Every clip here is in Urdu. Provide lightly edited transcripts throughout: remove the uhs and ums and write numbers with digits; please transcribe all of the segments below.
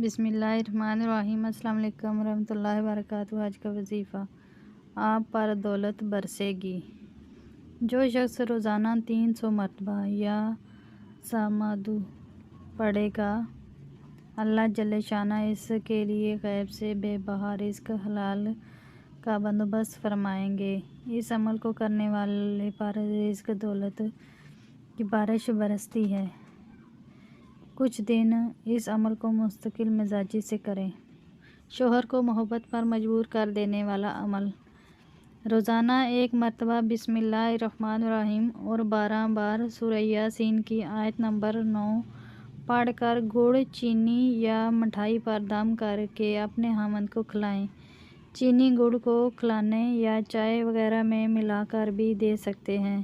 بسم اللہ الرحمن الرحیم۔ السلام علیکم ورحمۃ اللہ وبرکاتہ۔ آج کا وظیفہ: آپ پر دولت برسے گی۔ جو شخص روزانہ 300 مرتبہ یا سامدو پڑھے گا، اللہ جل شانہ اس کے لیے غیب سے بے بہا رزق حلال کا بندوبست فرمائیں گے۔ اس عمل کو کرنے والے پر رزق دولت کی بارش برستی ہے۔ کچھ دن اس عمل کو مستقل مزاجی سے کریں۔ شوہر کو محبت پر مجبور کر دینے والا عمل: روزانہ 1 مرتبہ بسم اللہ الرحمن الرحیم اور 12 بار سورہ یاسین کی آیت نمبر 9 پڑھ کر گڑ، چینی یا مٹھائی پر دم کر کے اپنے خاوند کو کھلائیں۔ چینی گڑ کو کھلانے یا چائے وغیرہ میں ملا کر بھی دے سکتے ہیں۔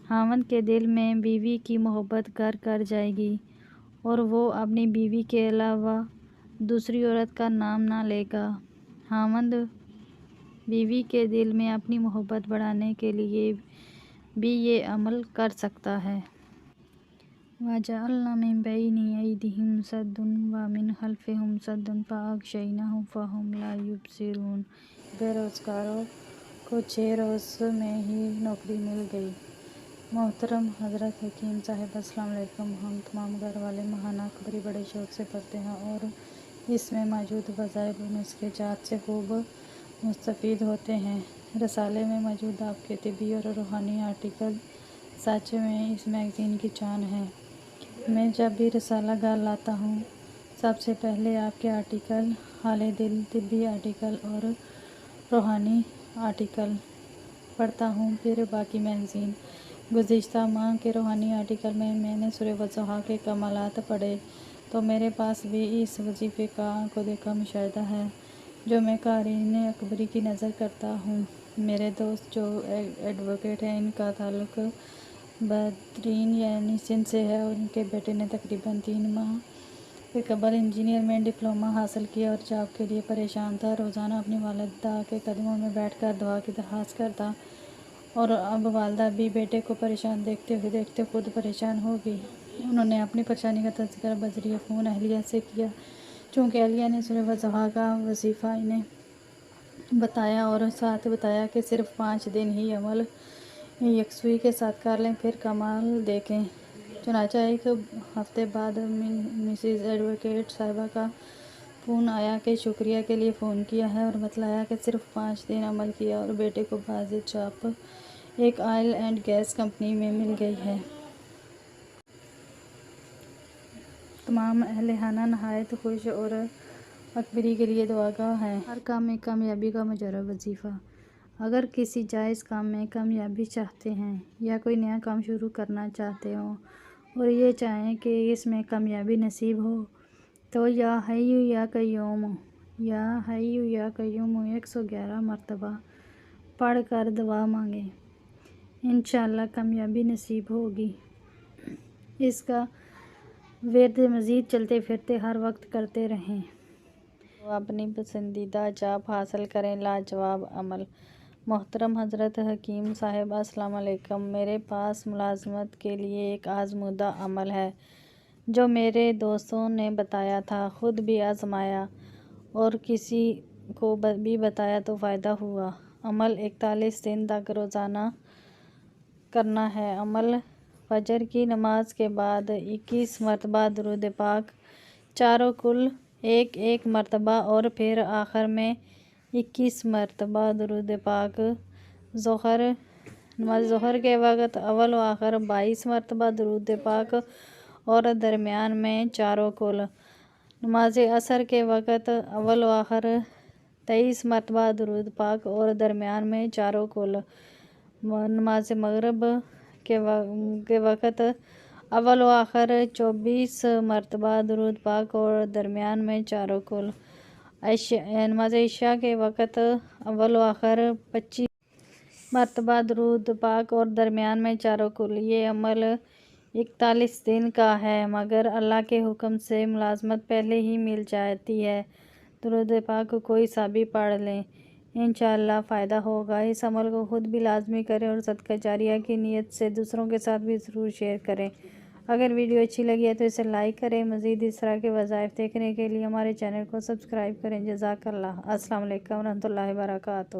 خاوند کے دل میں بیوی کی محبت گھر کر جائے گی اور وہ اپنی بیوی کے علاوہ دوسری عورت کا نام نہ لے گا۔ خاوند بیوی کے دل میں اپنی محبت بڑھانے کے لیے بھی یہ عمل کر سکتا ہے۔ وَجَعَلْنَا مِن بَيْنِ أَيْدِيهِمْ سَدًّا وَمِن خَلْفِهِمْ سَدًّا فَأَغْشَيْنَاهُمْ فَهُمْ لَا يُبْصِرُونَ۔ بے روزگاروں کو 6 روز میں ہی نوکری مل گئی۔ محترم حضرت حکیم صاحب، السلام علیکم۔ ہم تمام گھر والے ماہانہ اخباری بڑے شوق سے پڑھتے ہیں اور اس میں موجود وظائف و نسخے جات سے خوب مستفید ہوتے ہیں۔ رسالے میں موجود آپ کے طبی اور روحانی آرٹیکل سچ میں اس میگزین کی جان ہیں۔ میں جب بھی رسالہ گھر لاتا ہوں، سب سے پہلے آپ کے آرٹیکل، حال دل، طبی آرٹیکل اور روحانی آرٹیکل پڑھتا ہوں، پھر باقی میگزین۔ گزشتہ ماہ کے روحانی آرٹیکل میں نے سورہ والضحیٰ کے کمالات پڑھے تو میرے پاس بھی اس وظیفے کا آنکھوں دیکھا مشاہدہ ہے جو میں قارئین اخباری کی نظر کرتا ہوں۔ میرے دوست جو ایڈوکیٹ ہیں، ان کا تعلق بحرین یعنی سندھ سے ہے اور ان کے بیٹے نے تقریباً 3 ماہ قبل انجینئر میں ڈپلومہ حاصل کیا اور جاب کے لیے پریشان تھا۔ روزانہ اپنی والدہ کے قدموں میں بیٹھ کر دعا کی درخواست کرتا اور اب والدہ بھی بیٹے کو پریشان دیکھتے خود پریشان ہو گئی۔ انہوں نے اپنی پریشانی کا تذکرہ بذریعہ فون اہلیہ سے کیا۔ چونکہ اہلیہ نے سورہ والضحیٰ کا وظیفہ انہیں بتایا اور ساتھ بتایا کہ صرف 5 دن ہی عمل یکسوئی کے ساتھ کر لیں، پھر کمال دیکھیں۔ چنانچہ 1 ہفتے بعد مسز ایڈوکیٹ صاحبہ کا فون آیا کہ شکریہ کے لیے فون کیا ہے اور بتلایا کہ صرف 5 دن عمل کیا اور بیٹے کو باز چاپ ایک آئل اینڈ گیس کمپنی میں مل گئی ہے۔ تمام اہل خانہ نہایت خوش اور اخباری کے لیے دعاگو ہیں۔ ہر کام میں کامیابی کا مجرب وظیفہ: اگر کسی جائز کام میں کامیابی چاہتے ہیں یا کوئی نیا کام شروع کرنا چاہتے ہوں اور یہ چاہیں کہ اس میں کامیابی نصیب ہو تو یا حیّ یا قیوم 111 مرتبہ پڑھ کر دعا مانگیں، انشاءاللہ کامیابی نصیب ہوگی۔ اس کا ورد مزید چلتے پھرتے ہر وقت کرتے رہیں تو اپنی پسندیدہ جاب حاصل کریں۔ لاجواب عمل: محترم حضرت حکیم صاحب، السلام علیکم۔ میرے پاس ملازمت کے لیے ایک آزمودہ عمل ہے جو میرے دوستوں نے بتایا تھا، خود بھی آزمایا اور کسی کو بھی بتایا تو فائدہ ہوا۔ عمل 41 دن تک روزانہ کرنا ہے۔ عمل: فجر کی نماز کے بعد 21 مرتبہ درود پاک، چاروں کل 1 مرتبہ اور پھر آخر میں 21 مرتبہ درود پاک۔ نماز ظہر کے وقت اول و آخر 22 مرتبہ درود پاک اور درمیان میں چاروں کل۔ نماز عصر کے وقت اول و آخر 23 مرتبہ درود پاک اور درمیان میں چاروں کل۔ نماز مغرب کے وقت اول و آخر 24 مرتبہ درود پاک اور درمیان میں چاروں کل۔ نماز عشاء کے وقت اول و آخر 25 مرتبہ درود پاک اور درمیان میں چاروں کل۔ یہ عمل 41 دن کا ہے، مگر اللہ کے حکم سے ملازمت پہلے ہی مل جاتی ہے۔ درود پاک کوئی سا بھی پڑھ لیں، انشاءاللہ فائدہ ہوگا۔ اس عمل کو خود بھی لازمی کریں اور صدقہ جاریہ کی نیت سے دوسروں کے ساتھ بھی ضرور شیئر کریں۔ اگر ویڈیو اچھی لگی ہے تو اسے لائک کریں۔ مزید اس طرح کے وظائف دیکھنے کے لیے ہمارے چینل کو سبسکرائب کریں۔ جزاک اللہ۔ السلام علیکم ورحمۃ اللہ وبرکاتہ۔